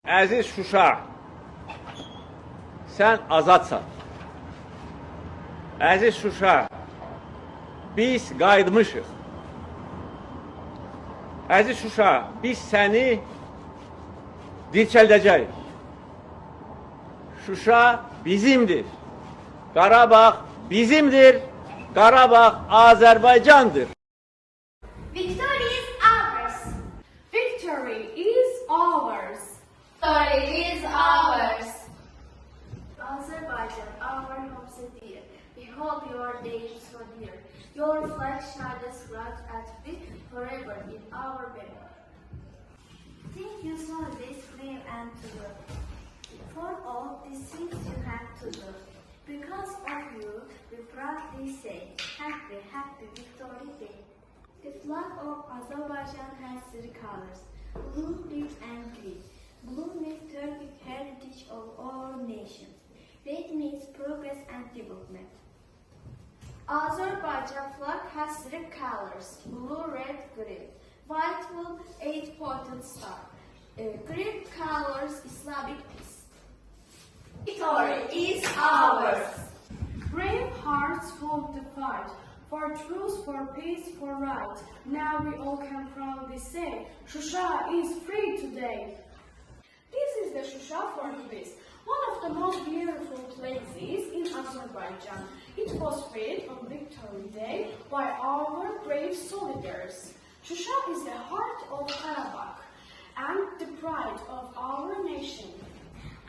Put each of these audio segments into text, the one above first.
Əziz Şuşa, sən azadsan. Əziz Şuşa, biz qayıtmışıq. Əziz Şuşa, biz səni dirçəldəcəyik. Şuşa bizimdir. Qarabağ bizimdir. Qarabağ Azərbaycandır. Victory is ours. Victory is ours. Victory is ours. Azerbaijan, our home so dear. We hope your day is so dear. Your flag shines bright and big forever in our memory. Thank you so this flame and to you for all the things you have to do. Because of you, we proudly say, Happy, happy Victory Day. The flag of Azerbaijan has three colors, blue, red, and green. Blue means Turkic heritage of our nation. Red means progress and development. Azerbaijan flag has three colors, blue, red, green. White will 8 pointed star. Green colors Islamic peace. Victory is ours. Brave hearts fought the fight for truth, for peace, for right. Now we all can proudly say, Shusha is free today. This is the Shusha fortress, one of the most beautiful places in Azerbaijan. It was built on Victory Day by our brave soldiers. Shusha is the heart of Karabakh and the pride of our nation.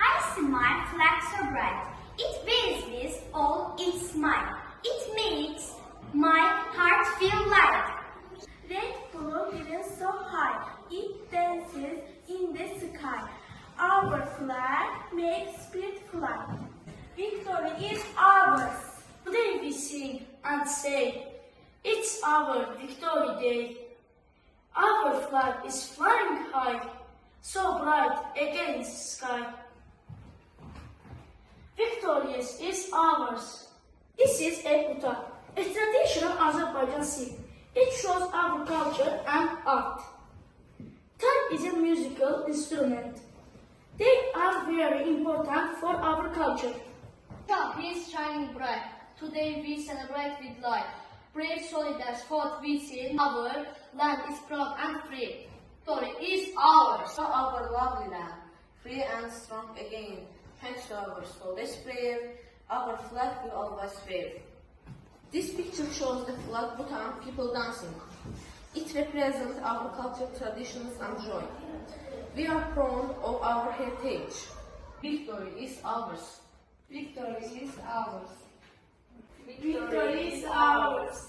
I see my flag so bright. It beams with all its might. It makes my heart feel light. Red blue green so high, it dances in the sky. Our flag makes spirit fly. Victory is ours. Today we sing and say, it's our Victory Day. Our flag is flying high, so bright against the sky. Victory is ours. This is Ekuta, a traditional Azerbaijan sing. It shows our culture and art. Tar is a musical instrument. They are very important for our culture. Sun is shining bright. Today we celebrate with light. Brave soldiers fought within our land is proud and free. Victory is ours. Our lovely land, free and strong again. Thanks to our soldiers brave, our flag will always wave. This picture shows the flag Bhutan people dancing. It represents our cultural traditions and joy. We are proud of our heritage. Victory is ours. Victory is ours. Victory is ours.